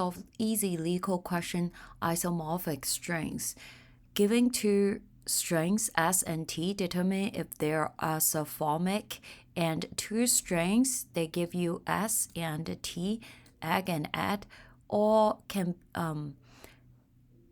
Solve easy Leetcode question, isomorphic strings. Giving two strings S and T, determine if they're isomorphic, and two strings, they give you S and T, egg and add, or can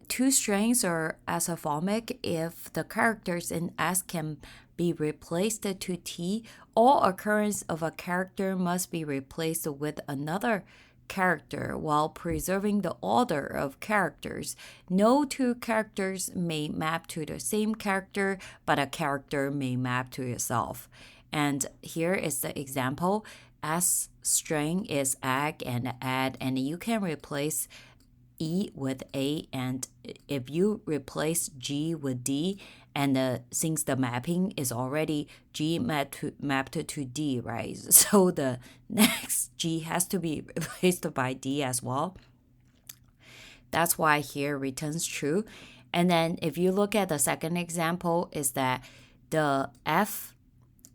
two strings are isomorphic if the characters in S can be replaced to T. All occurrence of a character must be replaced with another character while preserving the order of characters. No two characters may map to the same character, but a character may map to itself. And here is the example. S string is egg and add, and you can replace E with A, and if you replace G with D, and since the mapping is already G mapped to D, right? So the next G has to be replaced by D as well. That's why here returns true. And then if you look at the second example, is that the F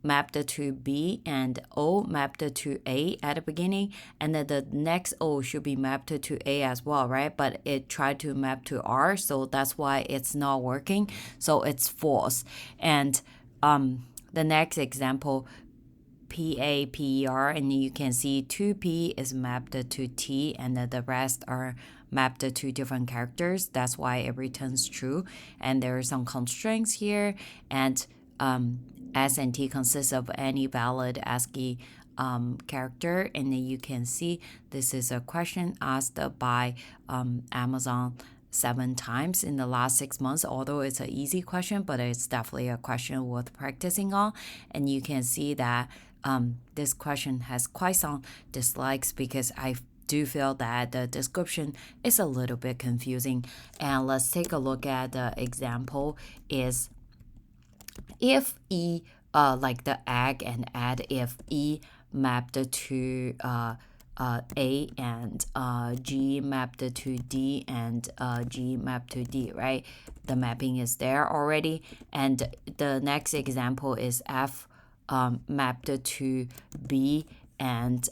mapped to B and O mapped to A at the beginning, and then the next O should be mapped to A as well, right? But it tried to map to R, so that's why it's not working. So it's false. And the next example, PA, PER, and you can see 2P is mapped to T, and the rest are mapped to different characters. That's why it returns true. And there are some constraints here, and S and T consists of any valid ASCII character. And then you can see this is a question asked by Amazon 7 times in the last 6 months, although it's an easy question, but it's definitely a question worth practicing on. And you can see that this question has quite some dislikes because I do feel that the description is a little bit confusing. And let's take a look at the example. Is if E, like the egg and add, if E mapped to A and G mapped to D and G mapped to D, right? The mapping is there already. And the next example is F mapped to B and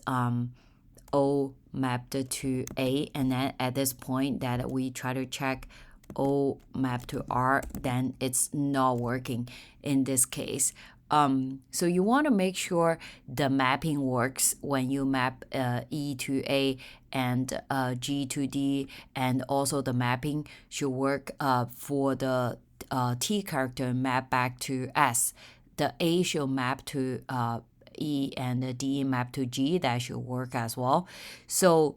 O mapped to A. And then at this point that we try to check O mapped to R, then it's not working in this case. So you want to make sure the mapping works when you map E to A and G to D, and also the mapping should work for the T character map back to S. The A should map to E and the D map to G. That should work as well. So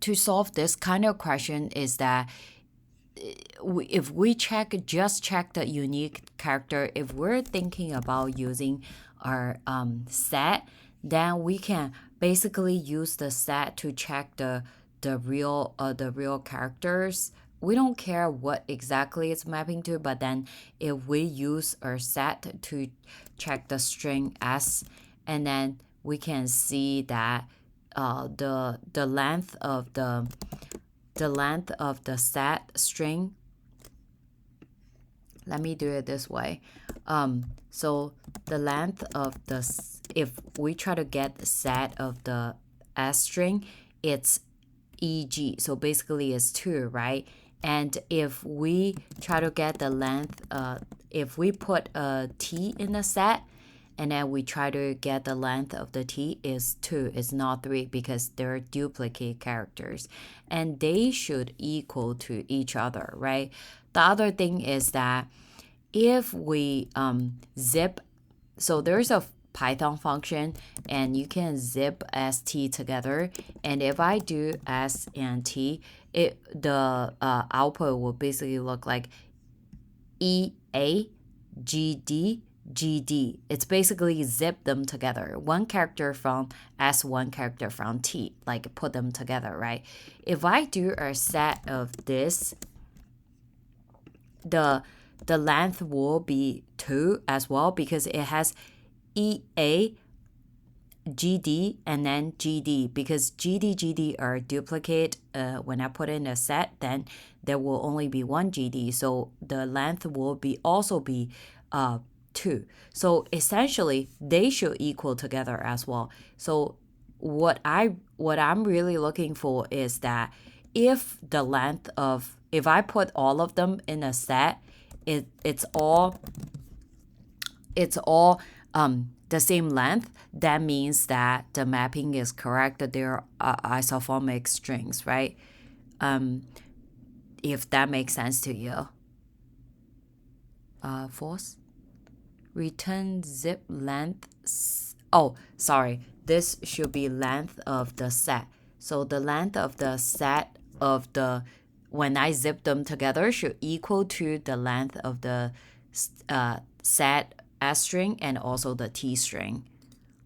to solve this kind of question is that if we just check the unique character, if we're thinking about using our set, then we can basically use the set to check the real characters. We don't care what exactly it's mapping to, but then if we use our set to check the string S, and then we can see that the length of the set string, let me do it this way. So the length of if we try to get the set of the S string, it's EG. So basically it's 2, right? And if we try to get the length, if we put a T in the set, and then we try to get the length of the T is 2, it's not 3, because they're duplicate characters and they should equal to each other, right? The other thing is that if we zip, so there's a Python function and you can zip ST together, and if I do S and T, the output will basically look like EA GD GD. It's basically zip them together. One character from S, one character from T, like put them together, right? If I do a set of this, the length will be 2 as well, because it has EA GD and then GD, because GD GD are duplicate. When I put in a set, then there will only be one GD, so the length will also be 2. So essentially they should equal together as well. So what I'm really looking for is that if I put all of them in a set, it's all the same length. That means that the mapping is correct, that they're isomorphic strings, right? If that makes sense to you. False. Return zip length. Oh, sorry. This should be length of the set. So the length of the set of when I zip them together should equal to the length of the set S string and also the T string.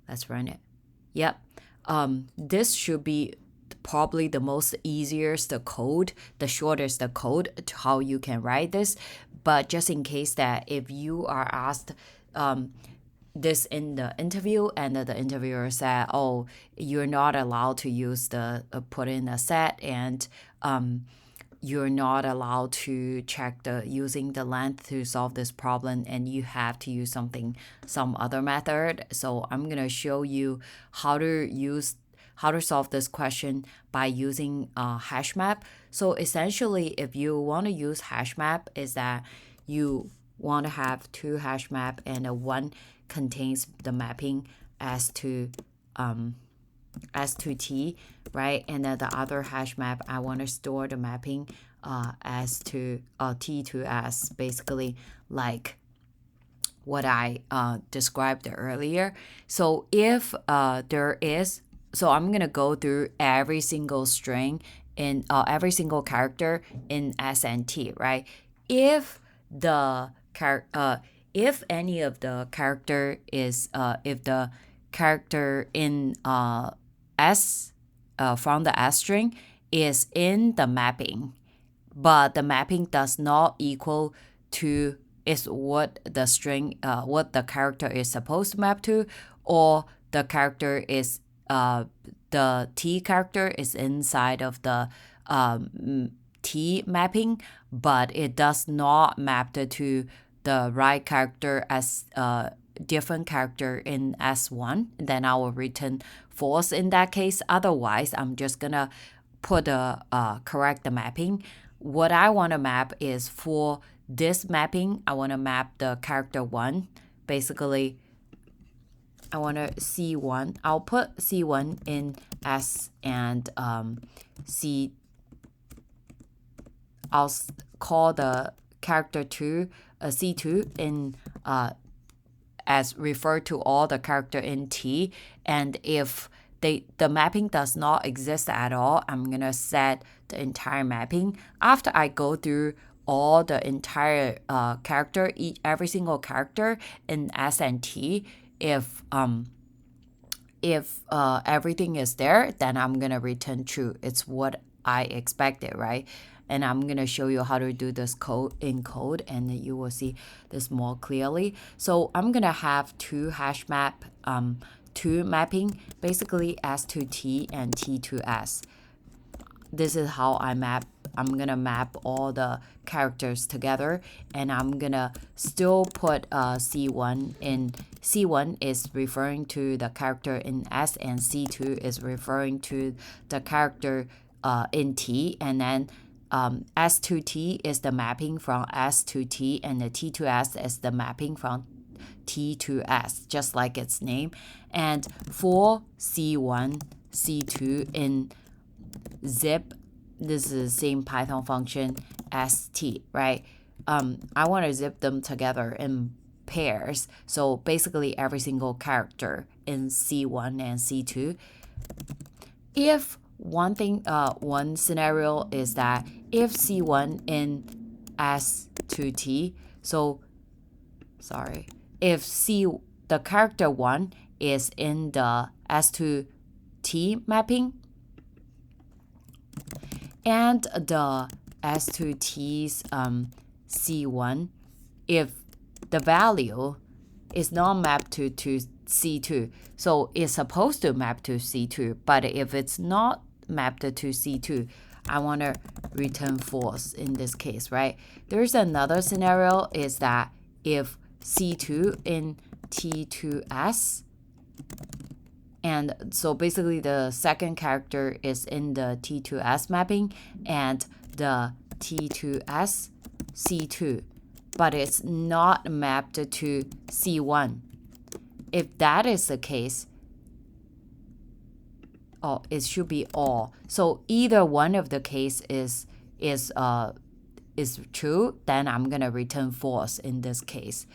Let's run it. Yep. This should be probably the most easiest code, the shortest code to how you can write this. But just in case that if you are asked this in the interview and the interviewer said, oh, you're not allowed to use the put in a set, and you're not allowed to check using the length to solve this problem, and you have to use some other method. So I'm going to show you how to solve this question by using hash map. So essentially, if you want to use hash map, is that you want to have two hash map, and one contains the mapping S to T, right? And then the other hash map, I want to store the mapping S to T to S, basically like what I described earlier. So if so I'm gonna go through every single string in every single character in S and T, right? If any of the character is if the character in S from the S string is in the mapping, but the mapping does not equal to is what the string what the character is supposed to map to, or the character is the T character is inside of the T mapping, but it does not map to the right character as different character in S1, then I will return false in that case. Otherwise, I'm just gonna put correct the mapping. What I want to map is for this mapping, I want to map the character 1. Basically, I want to C1. I'll put C1 in S and C. I'll call the character 2 C2 in as refer to all the character in T. And if the mapping does not exist at all, I'm gonna set the entire mapping. After I go through all the entire character, every single character in S and T, if everything is there, then I'm gonna return true. It's what I expected, right? And I'm gonna show you how to do this code in code, and you will see this more clearly. So I'm gonna have two hash map, two mapping, basically S to T and T to S. This is how I map. I'm gonna map all the characters together, and I'm gonna still put C1 in. C1 is referring to the character in S, and C2 is referring to the character in T, and then S to T is the mapping from S to T, and the T to S is the mapping from T to S, just like its name. And for C1, C2 in zip, this is the same Python function as T, right? I want to zip them together in pairs. So basically every single character in C1 and C2. If one scenario is that if C1 in S to T, so sorry, if the character 1 is in the S to T mapping, and the S to T's C1, if the value is not mapped to C2, so it's supposed to map to C2, but if it's not mapped to C2, I want to return false in this case, right? There's another scenario is that if C2 in T to S And so basically the second character is in the T to S mapping and the T to S C2, but it's not mapped to C1. If that is the case, it should be all. So either one of the case is true, then I'm gonna return false in this case.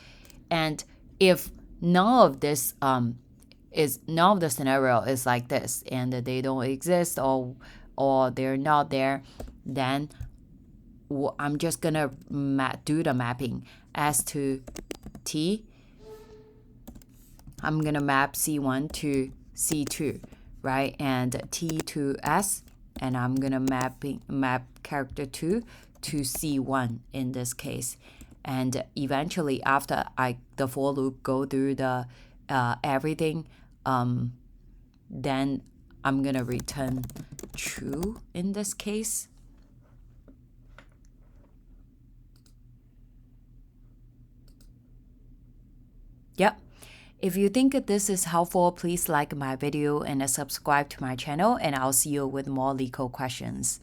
And if none of this none of the scenario is like this and they don't exist or they're not there, then I'm just gonna do the mapping S to T. I'm gonna map C1 to C2, right? And T to S, and I'm gonna map character 2 to C1 in this case. And eventually, after the for loop go through the everything, then I'm gonna return true in this case. Yep. If you think this is helpful, please like my video and subscribe to my channel, and I'll see you with more Leetcode questions.